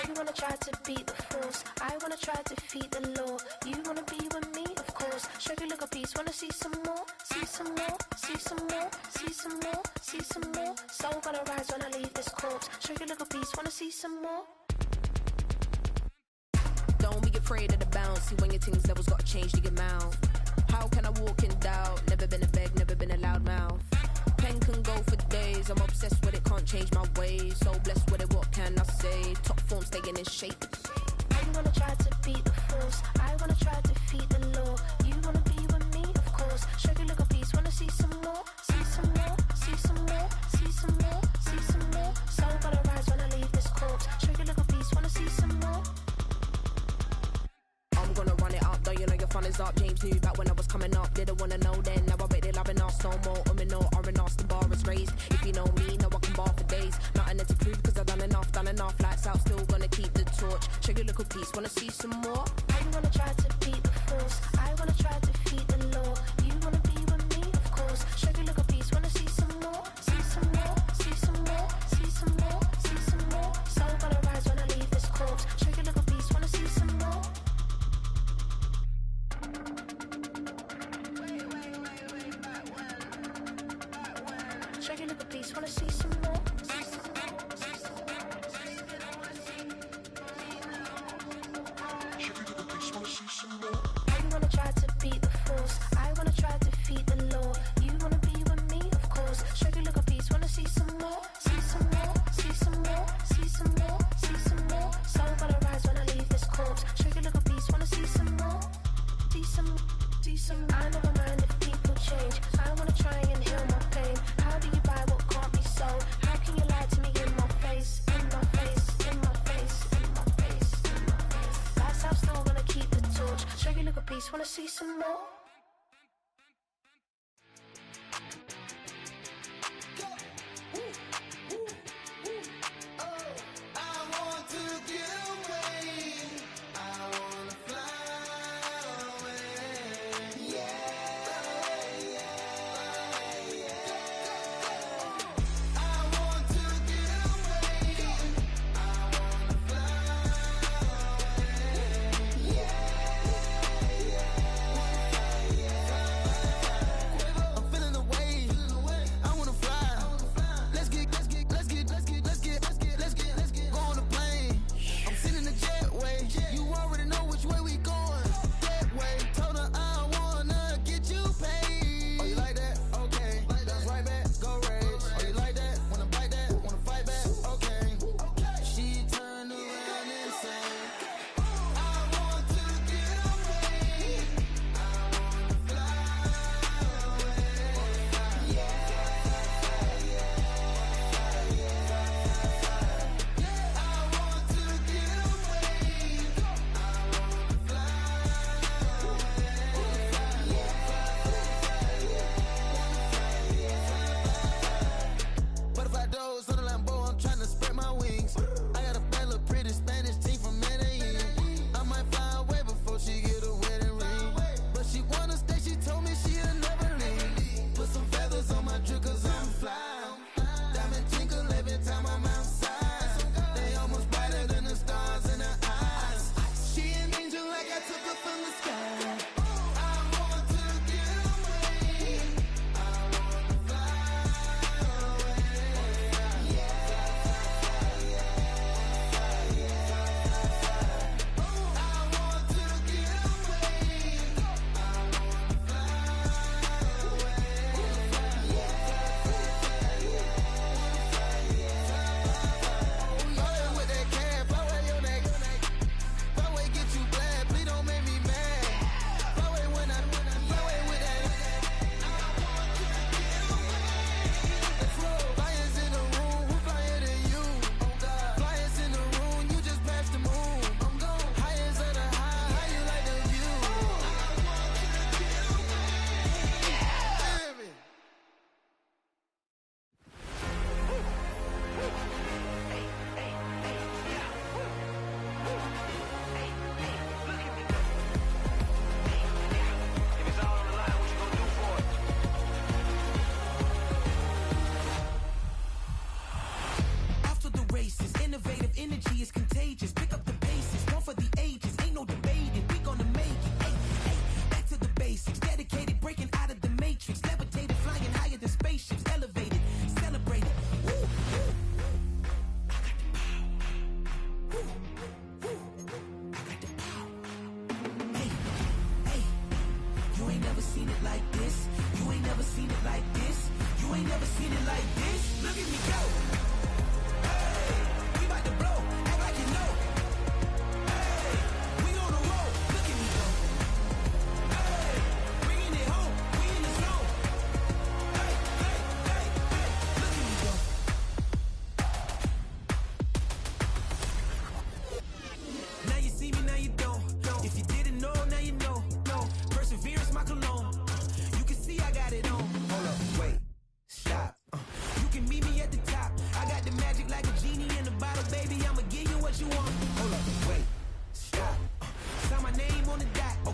You wanna try to beat the force, I wanna try to defeat the law. You wanna be with me, of course. Show you look a piece, wanna see some more, see some more, see some more, see some more, see some more. Soul gonna rise when I leave this corpse. Show you look a piece, wanna see some more. Don't be afraid of the bounce. See when your things levels gotta change to your mouth. How can I walk in doubt? Never been a beg, never been a loud mouth. Pen can go for days. I'm obsessed with it, can't change my ways. So blessed with it, what can I say? Top form staying in shape. You wanna try to beat the force, I wanna try to defeat the law. You wanna be with me, of course. Show you look a piece, wanna see some more, see some more, see some more, see some more, see some more. Soul gonna rise when I leave this corpse. Show you look a piece, wanna see some more. I'm gonna run it up, though you know your fun is up. James knew back when I was coming up, didn't wanna know then. Now I bet they're loving us no more. No R&R's, the bar is raised. If you know me, know I can bar for days. Nothing to prove cause I've done enough. Lights out, still gonna keep the torch. Show you little piece, wanna see some more? You wanna try to beat the force, I wanna try to defeat the law. You wanna be with me, of course. Show you little piece, wanna see some more, see some more, see some more, see some more, see some more. Soul gonna rise when I leave this corpse. Show you little piece, wanna see some more. Show you little piece, wanna see some more. You wanna try to beat the force, I wanna try to defeat the law. You wanna be with me, of course. Show you look a piece, wanna see some more, see some more, see some more, see some more, see some more. Soul gonna rise when I leave this corpse. Show you look a piece, wanna see some more, see some, see some. I never mind if people change. I wanna try and heal my pain. How do you buy what can't be sold? How can you lie to me in my face, in my face, in my face, in my face, in my face? That's how I'm still gonna keep the torch. Show you look a piece, wanna see some more.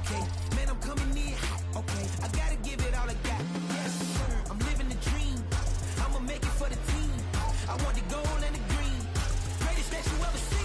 okay. Man, I'm coming in hot, okay. I gotta give it all I got, yes, sir. I'm living the dream. I'ma make it for the team. I want the gold and the green. Greatest that you ever seen.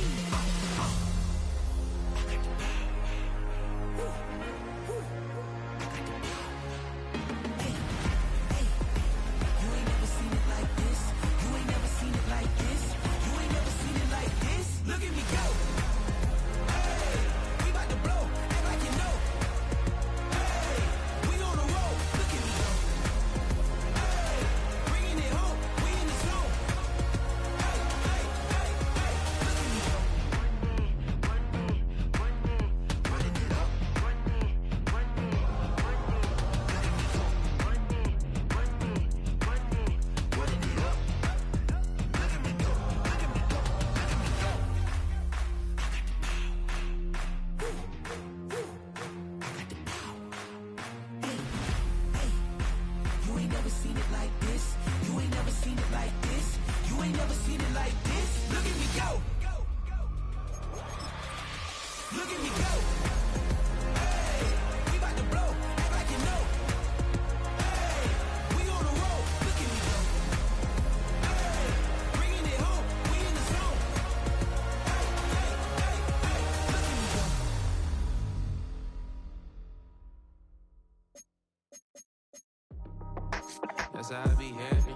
That's how I be happy.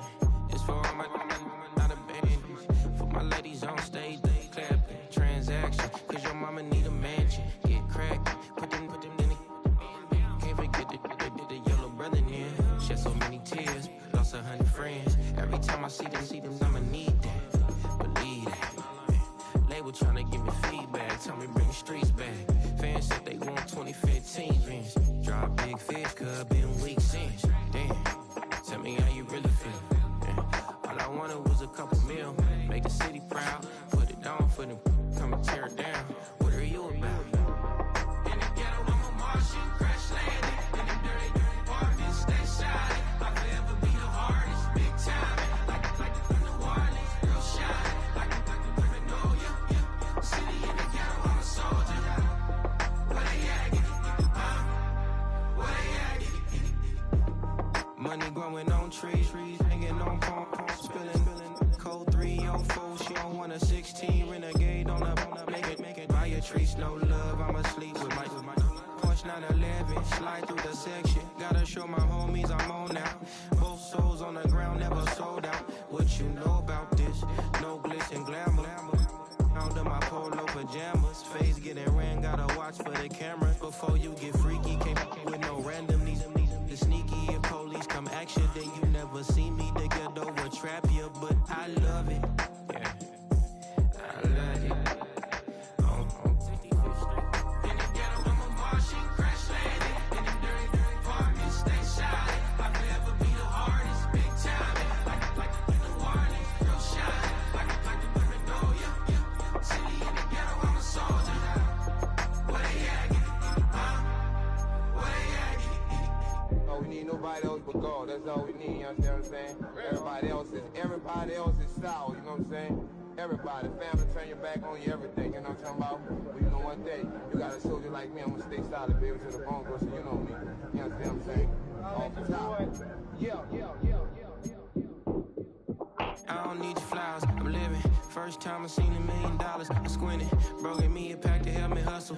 It's for all my not abandoned. For my ladies on stage, they clapping. Transaction, cause your mama need a mansion. Get cracked, put them in the. Can't forget the yellow brother in. Shed so many tears, lost 100 friends. Every time I see them, I'ma need that. Believe that. Label tryna give me feedback, tell me bring the streets back. Fans said they want 2015 Vince. Drop big fish, cause been weak since. Damn. Tell me how you really feel. Yeah. All I wanted was a couple mil. Make the city proud. Put it down for them. Come and tear it down. What are you about? In the ghetto, I'm a Martian. Crash landing. In them dirty apartments. Stay shining. I'll forever be the hardest. Big time. Like the New Orleans. Real shine. Like the women know you. City in the ghetto, I'm a soldier. Where they at? Where they at? Money growing on trees, hanging on palm, spilling, code 304. She don't want a 16, renegade on a make it. Buy a tree, no love. I'ma sleep with my Porsche 911, slide through the section. Gotta show my homies I'm on now. Both souls on the ground, never sold out. What you know about this? No glitz and glamour. Under my polo pajamas, face getting ran. Gotta watch for the cameras before you get freaky. Came with no random needs. The sneaky if police come action, then you never see me. The ghetto will trap you, but I love it. Yeah, I love it. In the ghetto, I'm a Martian, crash landing. In them dirty apartments, stay shining. I'll forever be the hardest, big time. Like the New Orleans, real shine. Like the women know you. City in the ghetto, I'm a soldier. Where they at? Where they at? We need nobody else but God. That's all we need, you understand what I'm saying? Everybody else is sour, you know what I'm saying? Everybody, family, turn your back on you, everything, you know what I'm talking about? But you know one thing, you got a soldier like me, I'm gonna stay solid, baby, to the bone, bro, so you know me. You understand what I'm saying? Off the top. Yeah. I don't need your flowers, I'm living. First time I seen $1 million, I squinted. Bro gave me a pack to help me hustle.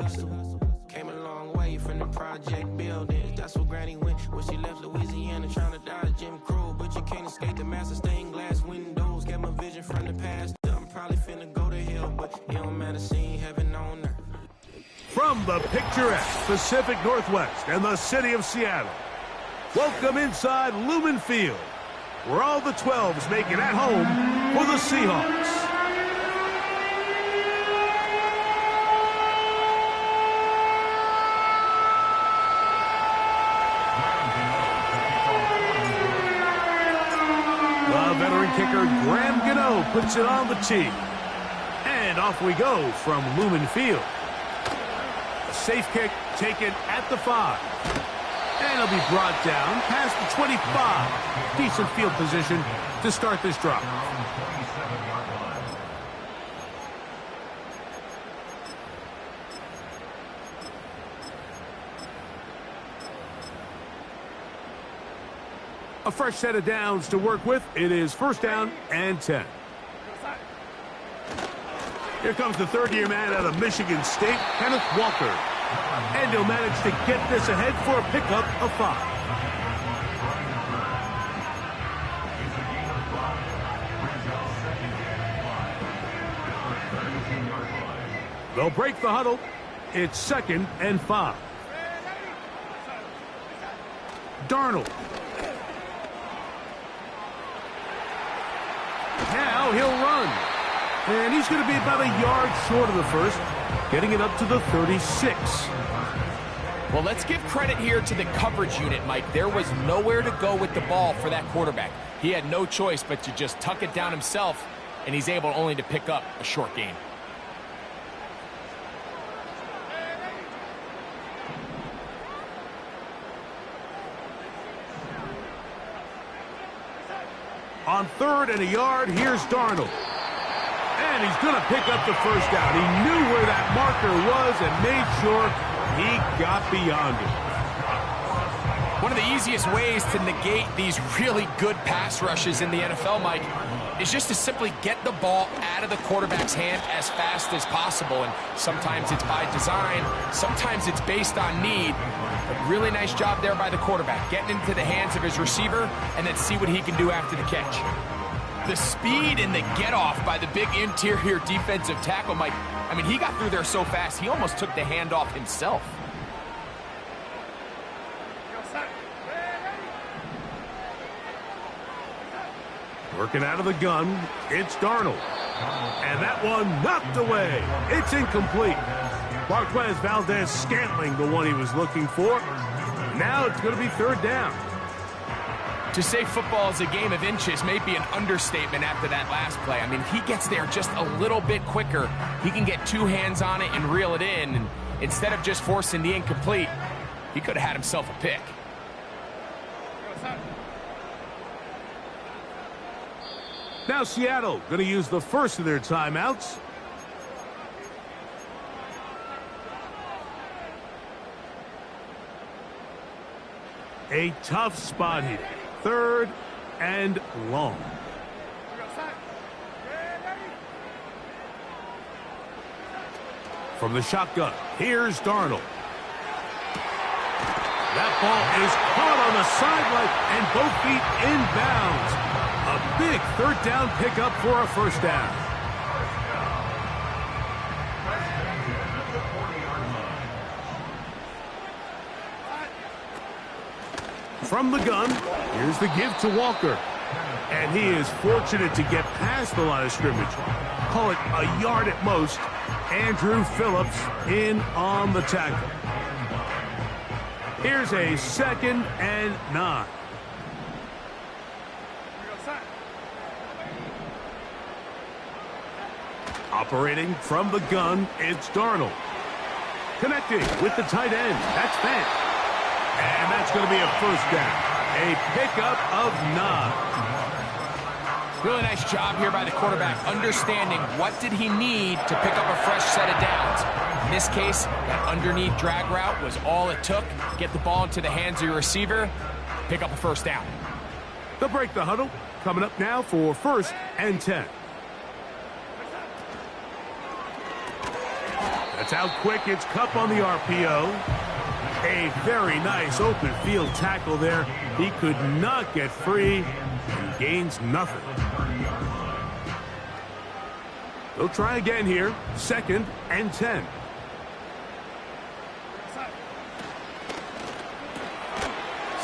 Came a long way from the project buildings. That's where Granny went when she left Louisiana, trying to dodge Jim Crow. But you can't escape the master stained glass windows. Got my vision from the past. I'm probably finna go to hell, but it don't matter, seeing heaven on earth. From the picturesque Pacific Northwest and the city of Seattle, welcome inside Lumen Field, where all the 12s make it at home for the Seahawks. The veteran kicker Graham Gano puts it on the tee. And off we go from Lumen Field. A safe kick taken at the 5. And it'll be brought down past the 25. Decent field position to start this drive. A fresh set of downs to work with. It is first down and 10. Here comes the third-year man out of Michigan State, Kenneth Walker. And he'll manage to get this ahead for a pickup of 5. They'll break the huddle. It's second and 5. Darnold. Now he'll run. And he's going to be about a yard short of the first, getting it up to the 36. Well, let's give credit here to the coverage unit, Mike. There was nowhere to go with the ball for that quarterback. He had no choice but to just tuck it down himself, and he's able only to pick up a short gain. On third and a yard, here's Darnold. And he's going to pick up the first down. He knew where that marker was and made sure he got beyond it. One of the easiest ways to negate these really good pass rushes in the NFL, Mike, is just to simply get the ball out of the quarterback's hand as fast as possible. And sometimes it's by design, sometimes it's based on need. But really nice job there by the quarterback, getting into the hands of his receiver and then see what he can do after the catch. The speed and the get-off by the big interior defensive tackle, Mike, I mean, he got through there so fast, he almost took the handoff himself. Working out of the gun, it's Darnold. And that one knocked away. It's incomplete. Marquez Valdez-Scantling, the one he was looking for. Now it's going to be third down. To say football is a game of inches may be an understatement after that last play. I mean, he gets there just a little bit quicker. He can get two hands on it and reel it in. And instead of just forcing the incomplete, he could have had himself a pick. Now Seattle going to use the first of their timeouts. A tough spot here. Third and long. From the shotgun, here's Darnold. That ball is caught on the sideline and both feet inbounds. A big third down pickup for a first down. From the gun, here's the give to Walker. And he is fortunate to get past the line of scrimmage. Call it a yard at most. Andrew Phillips in on the tackle. Here's a second and 9. Operating from the gun, it's Darnold. Connecting with the tight end, that's Fant. And that's going to be a first down. A pickup of 9. Really nice job here by the quarterback, understanding what did he need to pick up a fresh set of downs. In this case, that underneath drag route was all it took. Get the ball into the hands of your receiver, pick up a first down. They'll break the huddle. Coming up now for first and 10. That's out quick. It's Kupp on the RPO. A very nice open field tackle there. He could not get free and gains nothing. They'll try again here. Second and 10.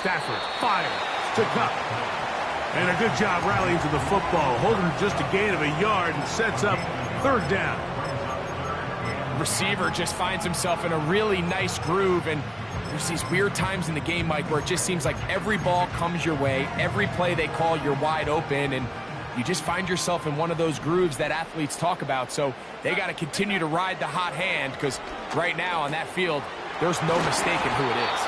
Stafford fires to Kupp. And a good job rallying to the football. Holding just a gain of a yard and sets up third down. Receiver just finds himself in a really nice groove, and there's these weird times in the game, Mike, where it just seems like every ball comes your way, every play they call, you're wide open, and you just find yourself in one of those grooves that athletes talk about. So they got to continue to ride the hot hand, because right now on that field, there's no mistaking who it is.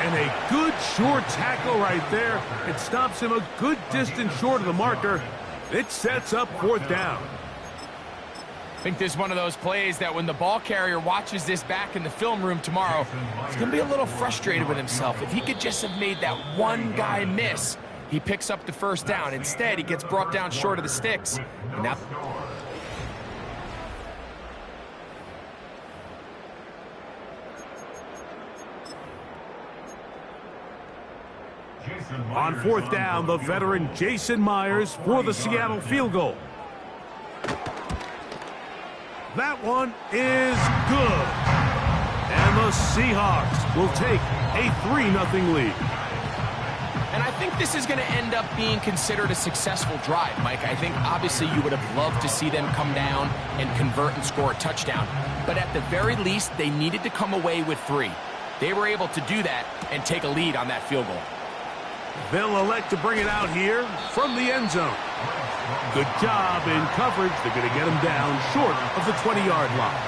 And a good short tackle right there. It stops him a good distance short of the marker. It sets up fourth down. I think this is one of those plays that when the ball carrier watches this back in the film room tomorrow, he's going to be a little frustrated with himself. If he could just have made that one guy miss, he picks up the first down. Instead, he gets brought down short of the sticks. And now on fourth down, the veteran Jason Myers for the Seattle field goal. That one is good. And the Seahawks will take a 3-0 lead. And I think this is going to end up being considered a successful drive, Mike. I think obviously you would have loved to see them come down and convert and score a touchdown. But at the very least, they needed to come away with 3. They were able to do that and take a lead on that field goal. They'll elect to bring it out here from the end zone. Good job in coverage. They're going to get him down short of the 20-yard line.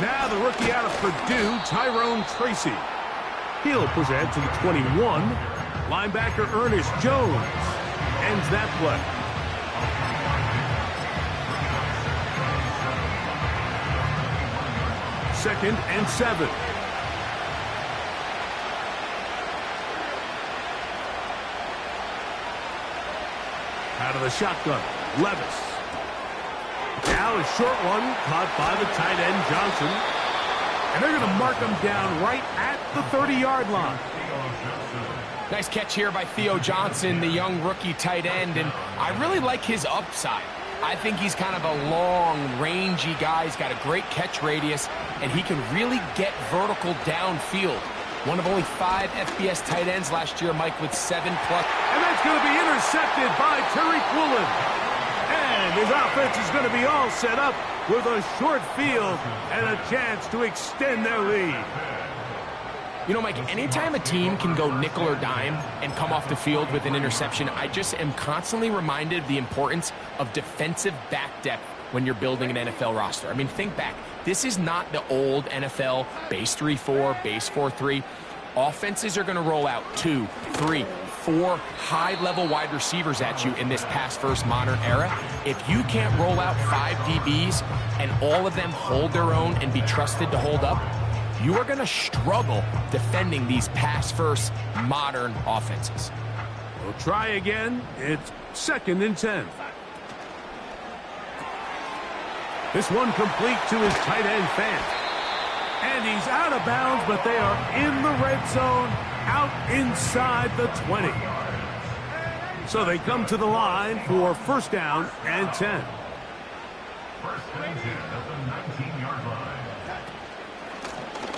Now the rookie out of Purdue, Tyrone Tracy. He'll push ahead to the 21. Linebacker Ernest Jones ends that play. Second and 7. Out of the shotgun, Levis. Now a short one caught by the tight end Johnson. And they're going to mark him down right at the 30-yard line. Nice catch here by Theo Johnson, the young rookie tight end, and I really like his upside. I think he's kind of a long, rangy guy. He's got a great catch radius, and he can really get vertical downfield. One of only 5 FBS tight ends last year, Mike, with 7+. And that's going to be intercepted by Tariq Woolen. And his offense is going to be all set up with a short field and a chance to extend their lead. You know, Mike, anytime a team can go nickel or dime and come off the field with an interception, I just am constantly reminded of the importance of defensive back depth when you're building an NFL roster. I mean, think back. This is not the old NFL base 3-4, base 4-3. Offenses are going to roll out 2, 3, 4 high-level wide receivers at you in this pass-first modern era. If you can't roll out 5 DBs and all of them hold their own and be trusted to hold up, you are going to struggle defending these pass-first modern offenses. We'll try again. It's second and 10. This one complete to his tight end Fant. And he's out of bounds, but they are in the red zone, out inside the 20. So they come to the line for first down and 10. First and 10 at the 19-yard line.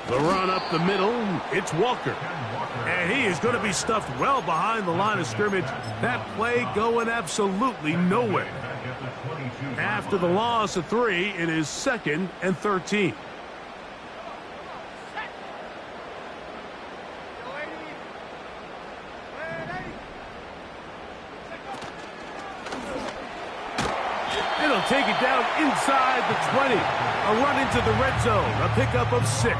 The run up the middle, it's Walker. And he is going to be stuffed well behind the line of scrimmage. That play going absolutely nowhere. After the loss of 3, it is second and 13. It'll take it down inside the 20. A run into the red zone, a pickup of 6.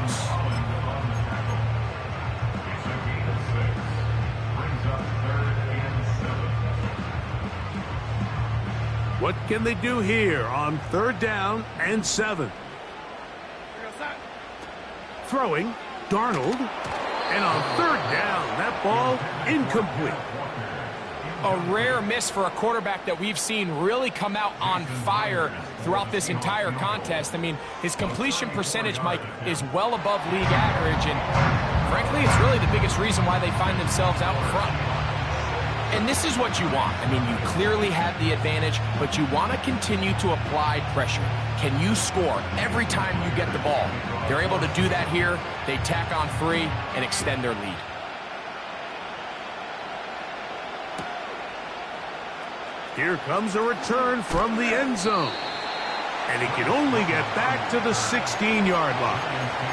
What can they do here on third down and 7? Throwing, Darnold. And on third down, that ball incomplete. A rare miss for a quarterback that we've seen really come out on fire throughout this entire contest. I mean, his completion percentage, Mike, is well above league average, and frankly, it's really the biggest reason why they find themselves out in front. And this is what you want. I mean, you clearly have the advantage, but you want to continue to apply pressure. Can you score every time you get the ball? They're able to do that here. They tack on 3 and extend their lead. Here comes a return from the end zone. And he can only get back to the 16-yard line.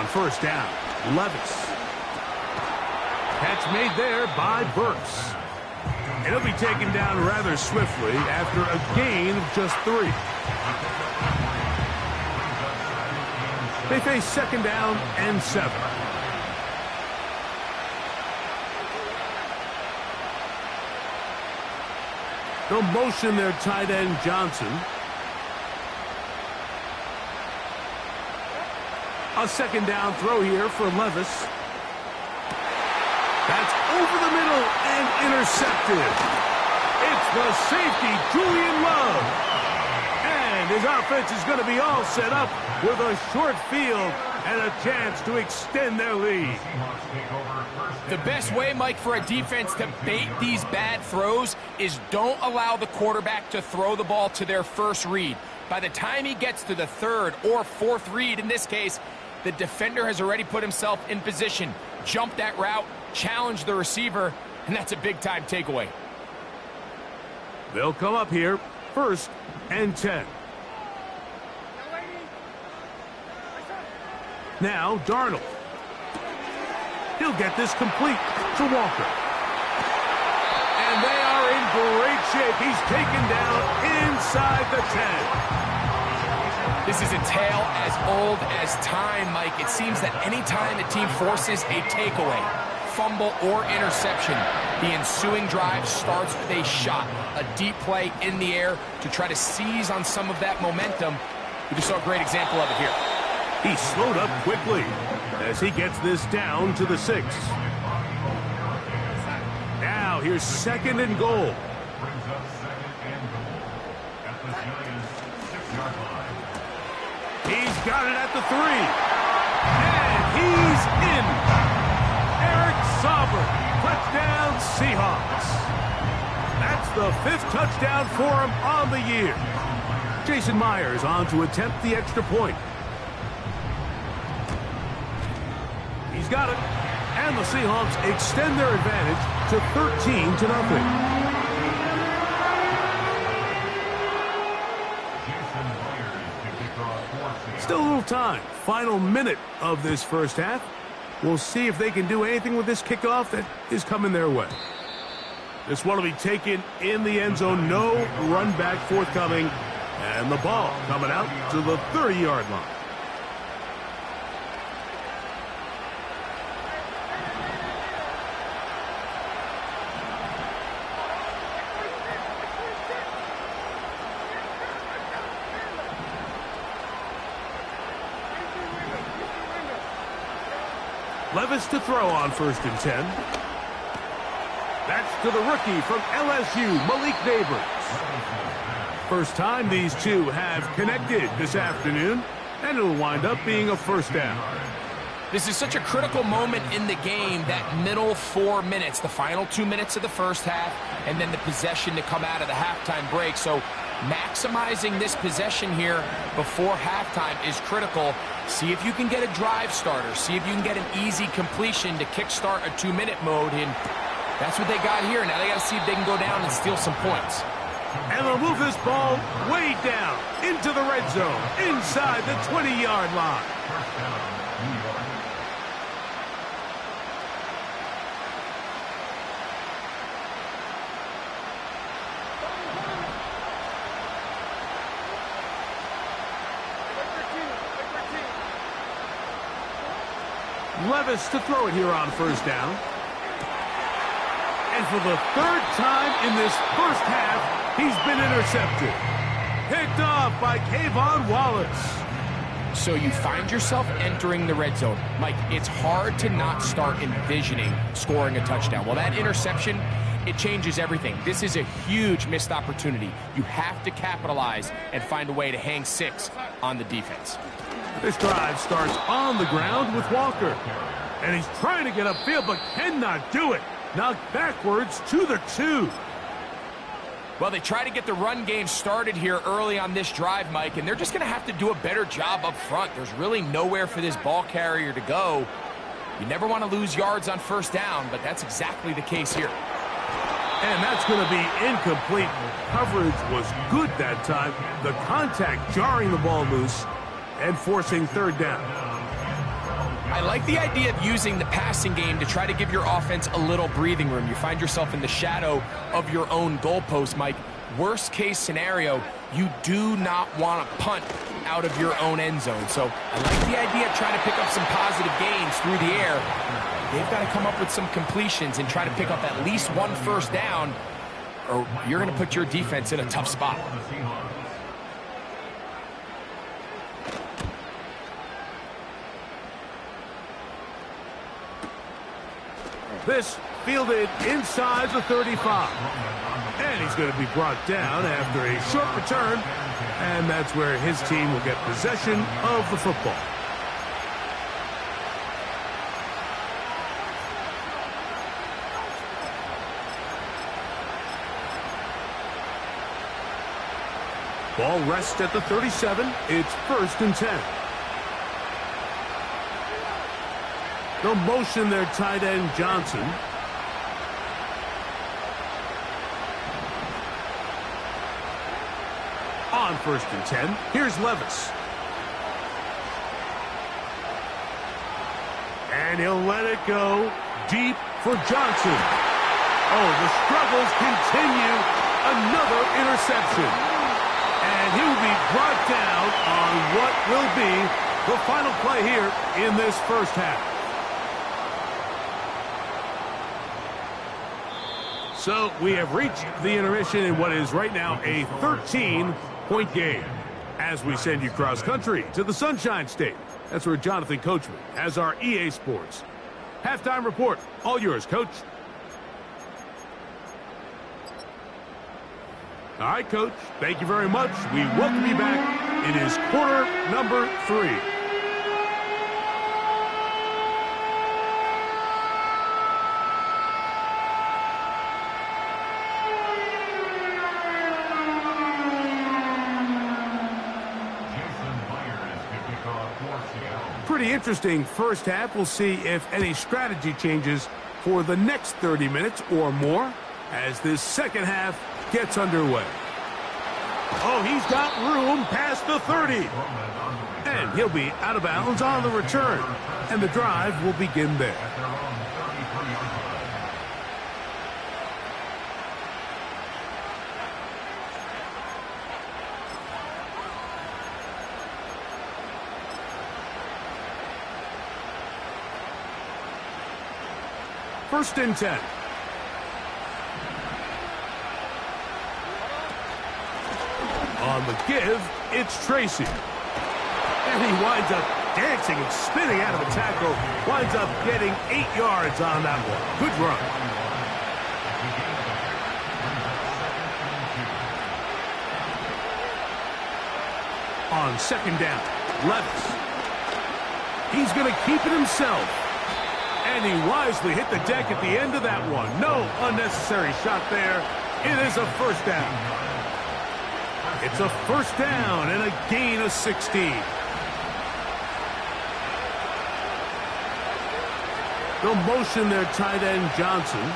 on first down. Levis. Catch made there by Burks. And he'll be taken down rather swiftly after a gain of just 3. They face second down and 7. They'll motion their tight end Johnson. A second down throw here for Levis. That's over the middle and intercepted. It's the safety, Julian Love. And his offense is going to be all set up with a short field and a chance to extend their lead. The best way, Mike, for a defense to bait these bad throws is don't allow the quarterback to throw the ball to their first read. By the time he gets to the third or fourth read, in this case, the defender has already put himself in position, jumped that route, challenged the receiver, and that's a big-time takeaway. They'll come up here, 1st and 10. Now, Darnold. He'll get this complete to Walker. And they are in great shape. He's taken down inside the 10. This is a tale as old as time, Mike. It seems that any time a team forces a takeaway, fumble, or interception, the ensuing drive starts with a shot, a deep play in the air to try to seize on some of that momentum. We just saw a great example of it here. He slowed up quickly as he gets this down to the 6. Now here's 2nd and goal. He's got it at the 3. And he's in. Eric Sauber, touchdown Seahawks. That's the 5th touchdown for him on the year. Jason Myers on to attempt the extra point. He's got it. And the Seahawks extend their advantage to 13-0. Still a little time. Final minute of this first half. We'll see if they can do anything with this kickoff that is coming their way. This one will be taken in the end zone. No run back forthcoming. And the ball coming out to the 30-yard line. Levis to throw on 1st and 10. That's to the rookie from LSU, Malik Neighbors. First time these two have connected this afternoon, and it'll wind up being a 1st down. This is such a critical moment in the game, that middle 4 minutes, the final 2 minutes of the first half, and then the possession to come out of the halftime break. So maximizing this possession here before halftime is critical. See if you can get a drive starter. See if you can get an easy completion to kickstart a 2-minute mode. And that's what they got here. Now they got to see if they can go down and steal some points. And they'll move this ball way down into the red zone, inside the 20-yard line. Levis to throw it here on 1st down. And for the 3rd time in this first half, he's been intercepted. Picked off by Kayvon Wallace. So you find yourself entering the red zone. Mike, it's hard to not start envisioning scoring a touchdown. Well, that interception, it changes everything. This is a huge missed opportunity. You have to capitalize and find a way to hang 6 on the defense. This drive starts on the ground with Walker. And he's trying to get upfield, but cannot do it. Knocked backwards to the 2. Well, they try to get the run game started here early on this drive, Mike, and they're just going to have to do a better job up front. There's really nowhere for this ball carrier to go. You never want to lose yards on 1st down, but that's exactly the case here. And that's going to be incomplete. Coverage was good that time. The contact jarring the ball loose and forcing 3rd down. I like the idea of using the passing game to try to give your offense a little breathing room. You find yourself in the shadow of your own goalpost, Mike. Worst case scenario, you do not want to punt out of your own end zone. So I like the idea of trying to pick up some positive gains through the air. They've got to come up with some completions and try to pick up at least one first down, or you're going to put your defense in a tough spot. This fielded inside the 35. And he's going to be brought down after a short return. And that's where his team will get possession of the football. Ball rests at the 37. It's 1st and 10. They'll motion their tight end, Johnson. On 1st and 10, here's Levis. And he'll let it go deep for Johnson. Oh, the struggles continue. Another interception. And he'll be brought down on what will be the final play here in this first half. So we have reached the intermission in what is right now a 13-point game as we send you cross-country to the Sunshine State. That's where Jonathan Coachman has our EA Sports halftime report. All yours, Coach. All right, Coach. Thank you very much. We welcome you back. It is quarter number 3. Pretty interesting first half. We'll see if any strategy changes for the next 30 minutes or more as this second half gets underway. Oh, he's got room past the 30. And he'll be out of bounds on the return. And the drive will begin there. First and 10. On the give, it's Tracy. And he winds up dancing and spinning out of a tackle. Winds up getting 8 yards on that one. Good run. On 2nd down, Levis. He's going to keep it himself. And he wisely hit the deck at the end of that one. No unnecessary shot there. It is a first down. It's a first down and a gain of 16. They'll motion their tight end, Johnson.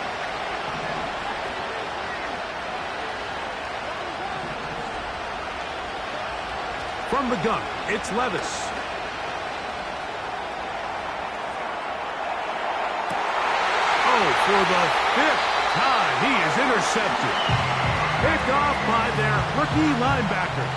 From the gun, it's Levis. For the 5th time, he is intercepted. Picked off by their rookie linebacker.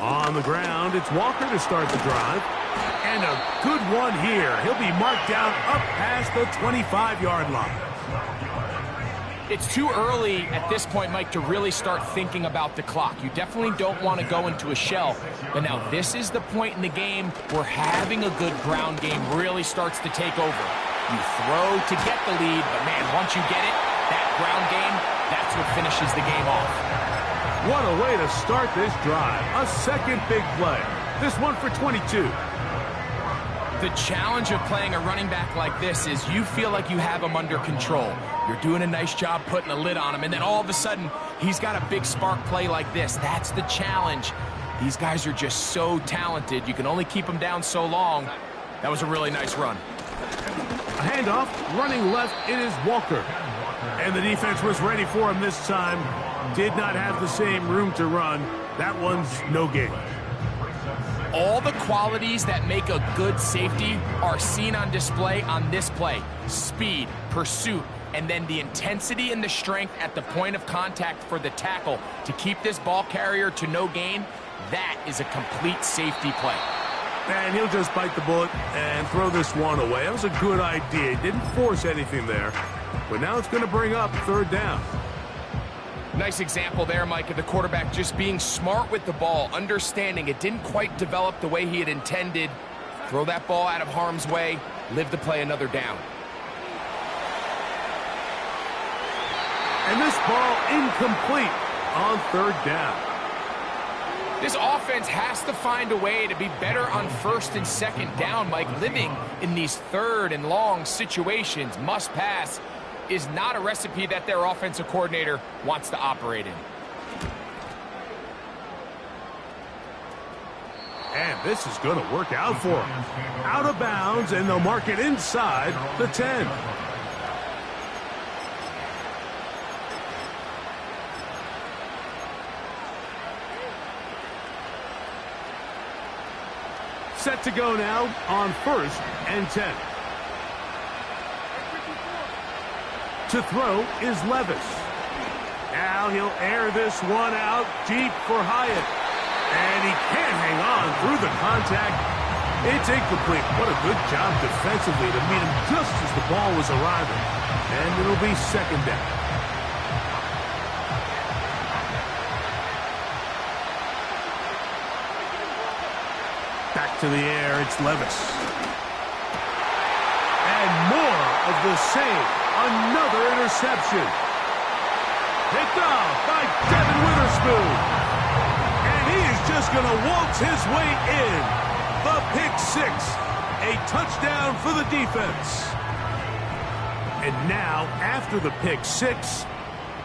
On the ground, it's Walker to start the drive. And a good one here. He'll be marked down up past the 25-yard line. It's too early at this point, Mike, to really start thinking about the clock. You definitely don't want to go into a shell. But now this is the point in the game where having a good ground game really starts to take over. You throw to get the lead, but man, once you get it, that ground game, that's what finishes the game off. What a way to start this drive. A second big play. This one for 22. The challenge of playing a running back like this is you feel like you have him under control. You're doing a nice job putting a lid on him, and then all of a sudden, He's got a big spark play like this. That's the challenge. These guys are just so talented. You can only keep them down so long. That was a really nice run. A handoff, running left, it is Walker. And the defense was ready for him this time. Did not have the same room to run. That one's no gain. All the qualities that make a good safety are seen on display on this play. Speed, pursuit, and then the intensity and the strength at the point of contact for the tackle to keep this ball carrier to no gain. That is a complete safety play. And he'll just bite the bullet and throw this one away. That was a good idea. He didn't force anything there. But now it's going to bring up third down. Nice example there, Mike, of the quarterback just being smart with the ball, understanding it didn't quite develop the way he had intended. Throw that ball out of harm's way, live to play another down. And this ball incomplete on third down. This offense has to find a way to be better on first and second down, Mike. Living in these third and long situations, must pass, is not a recipe that their offensive coordinator wants to operate in. And this is going to work out for him. Out of bounds, and they'll mark it inside the 10. Set to go now on first and 10. To throw is Levis. Now he'll air this one out deep for Hyatt. And he can't hang on through the contact. It's incomplete. What a good job defensively to meet him just as the ball was arriving. And it'll be second down. Back to the air, it's Levis. And more of the same. Another interception. Picked off by Devin Witherspoon. And he is just going to waltz his way in. The pick six. A touchdown for the defense. And now, after the pick six,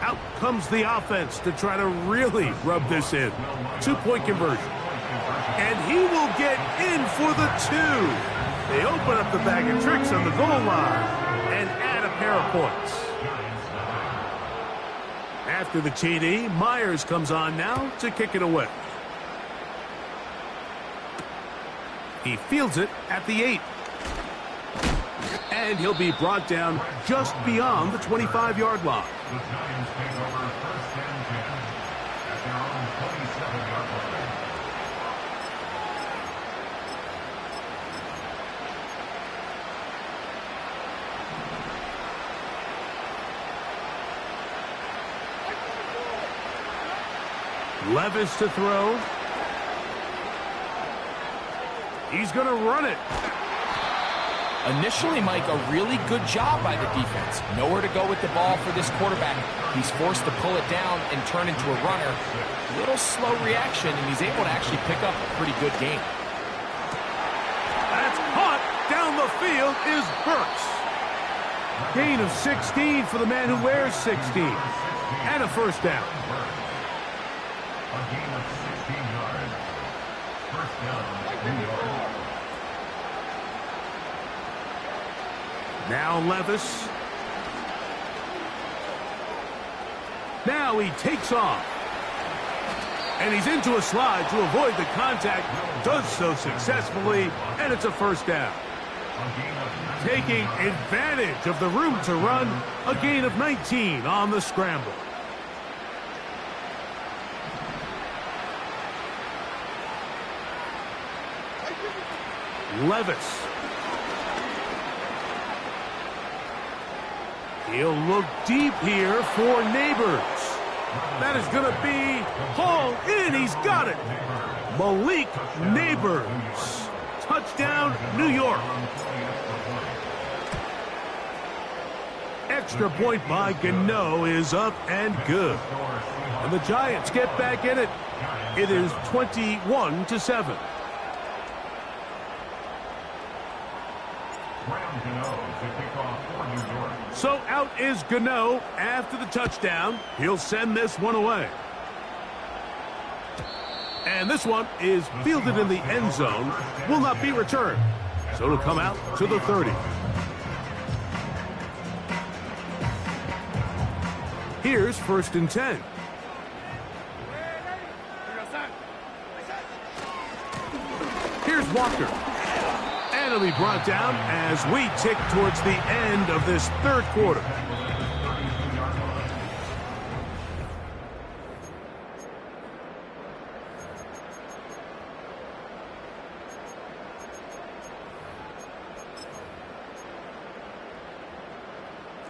out comes the offense to try to really rub this in. 2-point conversion. And he will get in for the 2. They open up the bag of tricks on the goal line and add a pair of points. After the TD, Myers comes on now to kick it away. He fields it at the 8. And he'll be brought down just beyond the 25-yard line. The Giants take over first and 10 at their own 27-yard line. Levis to throw. He's going to run it. Initially, Mike, a really good job by the defense. Nowhere to go with the ball for this quarterback. He's forced to pull it down and turn into a runner. A little slow reaction, and he's able to actually pick up a pretty good game. That's caught. Down the field is Burks. Gain of 16 for the man who wears 16. And a first down. A gain of 16 yards. First down, New York. Now Levis. Now he takes off. And he's into a slide to avoid the contact. Does so successfully, and it's a first down. Taking advantage of the room to run, a gain of 19 on the scramble. Levis. He'll look deep here for Neighbors. That is going to be hauled in. He's got it. Malik Neighbors. Touchdown, New York. Extra point by Gano is up and good. And the Giants get back in it. It is 21-7. Graham Gano to kick off for New York. So out is Gano after the touchdown. He'll send this one away. And this one is fielded in the end zone. Will not be returned. So it'll come out to the 30. Here's 1st and 10. Here's Walker. And it'll be brought down as we tick towards the end of this 3rd quarter.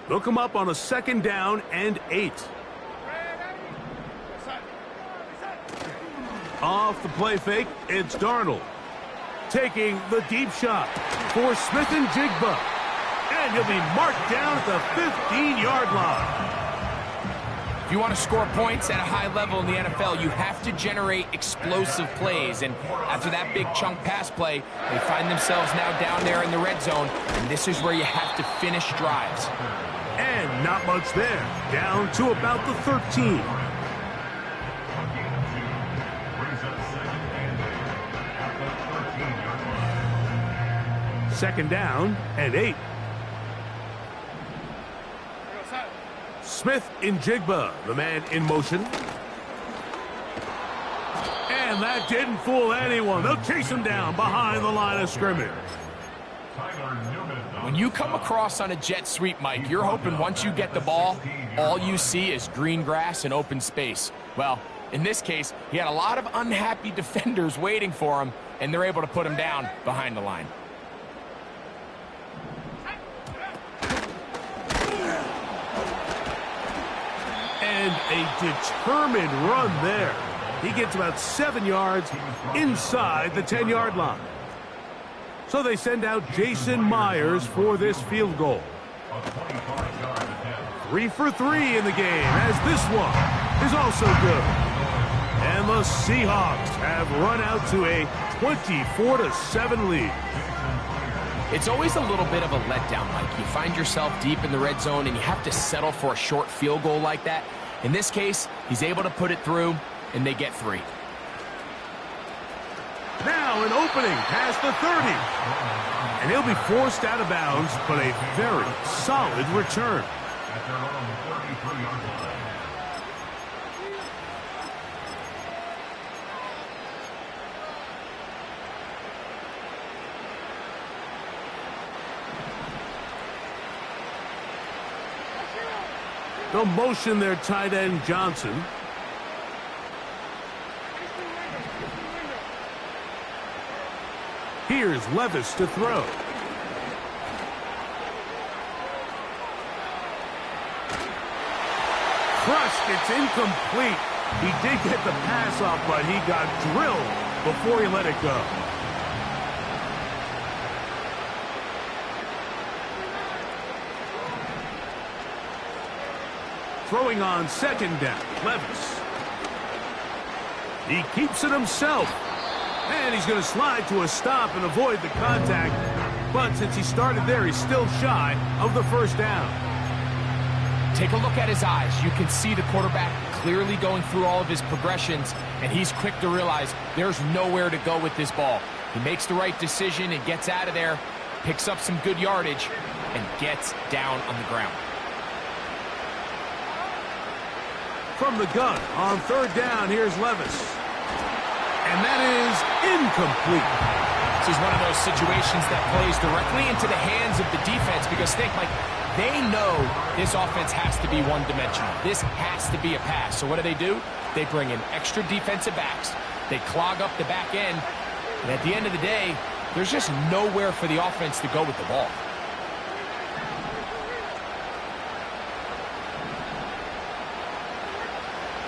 They'll come up on a 2nd down and 8. Off the play fake, it's Darnold. Taking the deep shot for Smith and Jigba. And he'll be marked down at the 15-yard line. If you want to score points at a high level in the NFL, you have to generate explosive plays. And after that big chunk pass play, they find themselves now down there in the red zone. And this is where you have to finish drives. And not much there. Down to about the 13. Second down and 8. Smith in Jigba, the man in motion. And that didn't fool anyone. They'll chase him down behind the line of scrimmage. When you come across on a jet sweep, Mike, you're hoping once you get the ball, all you see is green grass and open space. Well, in this case, he had a lot of unhappy defenders waiting for him, and they're able to put him down behind the line. And a determined run there. He gets about 7 yards inside the 10-yard line. So they send out Jason Myers for this field goal. 3 for 3 in the game, as this one is also good. And the Seahawks have run out to a 24-7 lead. It's always a little bit of a letdown, Mike. You find yourself deep in the red zone, and you have to settle for a short field goal like that. In this case, he's able to put it through, and they get 3. Now an opening past the 30. And he'll be forced out of bounds, but a very solid return. They'll motion their tight end Johnson. Here's Levis to throw. Crushed, it's incomplete. He did get the pass off, but he got drilled before he let it go. Throwing on 2nd down, Levis. He keeps it himself. And he's going to slide to a stop and avoid the contact. But since he started there, he's still shy of the 1st down. Take a look at his eyes. You can see the quarterback clearly going through all of his progressions, and he's quick to realize there's nowhere to go with this ball. He makes the right decision and gets out of there, picks up some good yardage, and gets down on the ground. From the gun on 3rd down, here's Levis. And that is incomplete. This is one of those situations that plays directly into the hands of the defense because think, Mike, they know this offense has to be one-dimensional. This has to be a pass. So what do? They bring in extra defensive backs. They clog up the back end. And at the end of the day, there's just nowhere for the offense to go with the ball.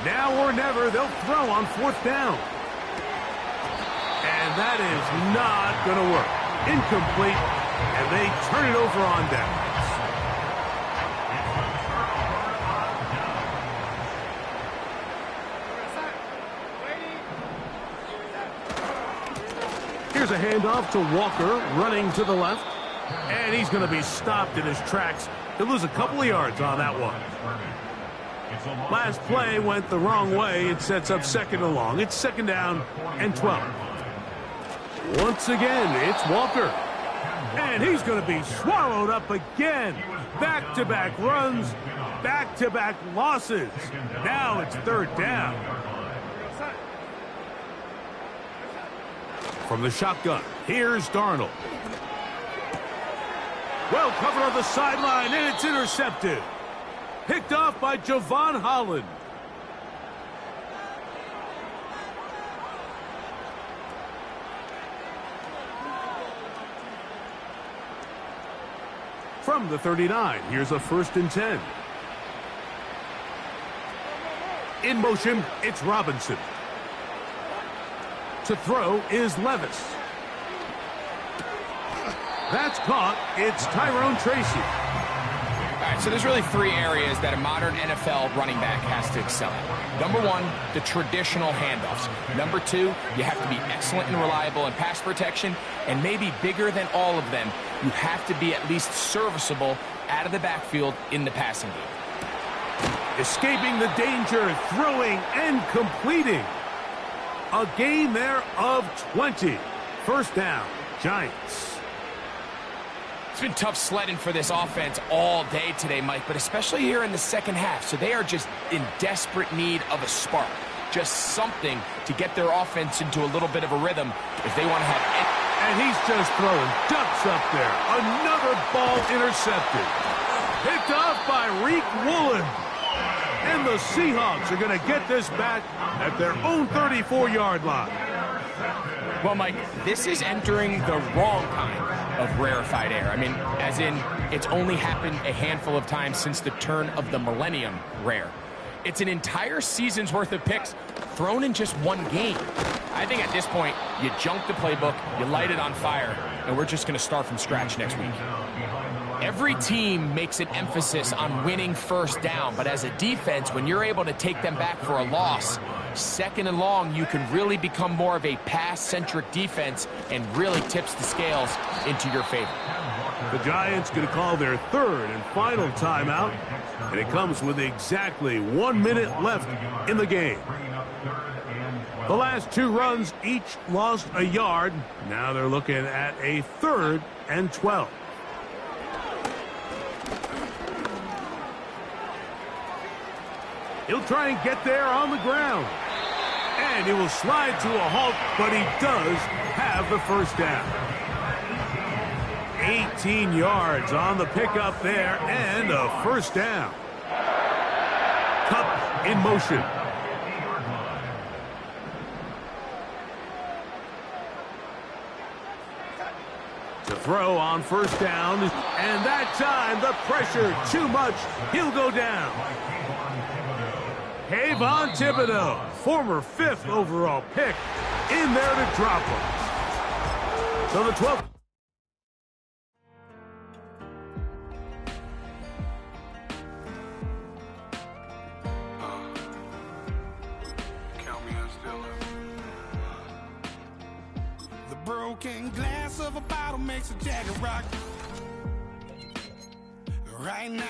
Now or never, they'll throw on 4th down. And that is not going to work. Incomplete, and they turn it over on downs. Here's a handoff to Walker, running to the left. And he's going to be stopped in his tracks He'll lose a couple of yards on that one. Last play went the wrong way. It sets up 2nd and long. It's 2nd down and 12. Once again, it's Walker. And he's going to be swallowed up again. Back-to-back runs, back-to-back losses. Now it's 3rd down. From the shotgun, here's Darnold. Well covered on the sideline, and it's intercepted. Picked off by Javon Holland. From the 39, here's a 1st and 10. In motion, it's Robinson. To throw is Levis. That's caught. It's Tyrone Tracy. All right, so there's really 3 areas that a modern NFL running back has to excel at. Number 1, the traditional handoffs. Number 2, you have to be excellent and reliable in pass protection. And maybe bigger than all of them, you have to be at least serviceable out of the backfield in the passing game. Escaping the danger, throwing and completing. A gain there of 20. 1st down, Giants. It's been tough sledding for this offense all day today, Mike, but especially here in the 2nd half. So they are just in desperate need of a spark. Just something to get their offense into a little bit of a rhythm if they want to have any. And he's just throwing ducks up there. Another ball intercepted. Picked off by Reek Woolen. And the Seahawks are going to get this back at their own 34-yard line. Well, Mike, this is entering the wrong kind of rarefied air. I mean, as in, it's only happened a handful of times since the turn of the millennium rare. It's an entire season's worth of picks thrown in just one game. I think at this point, you junk the playbook, you light it on fire, and we're just going to start from scratch next week. Every team makes an emphasis on winning 1st down, but as a defense, when you're able to take them back for a loss, 2nd and long, you can really become more of a pass-centric defense and really tips the scales into your favor. The Giants going to call their 3rd and final timeout, and it comes with exactly 1 minute left in the game. The last 2 runs each lost a yard. Now they're looking at a 3rd and 12. He'll try and get there on the ground. And he will slide to a halt, but he does have the 1st down. 18 yards on the pickup there, and a 1st down. Cup in motion. To throw on 1st down, and that time the pressure too much. He'll go down. Kayvon Thibodeau, former 5th overall pick, in there to drop him. So the 12th. Count me in still. The broken glass of a bottle makes a jagged rock. Right now.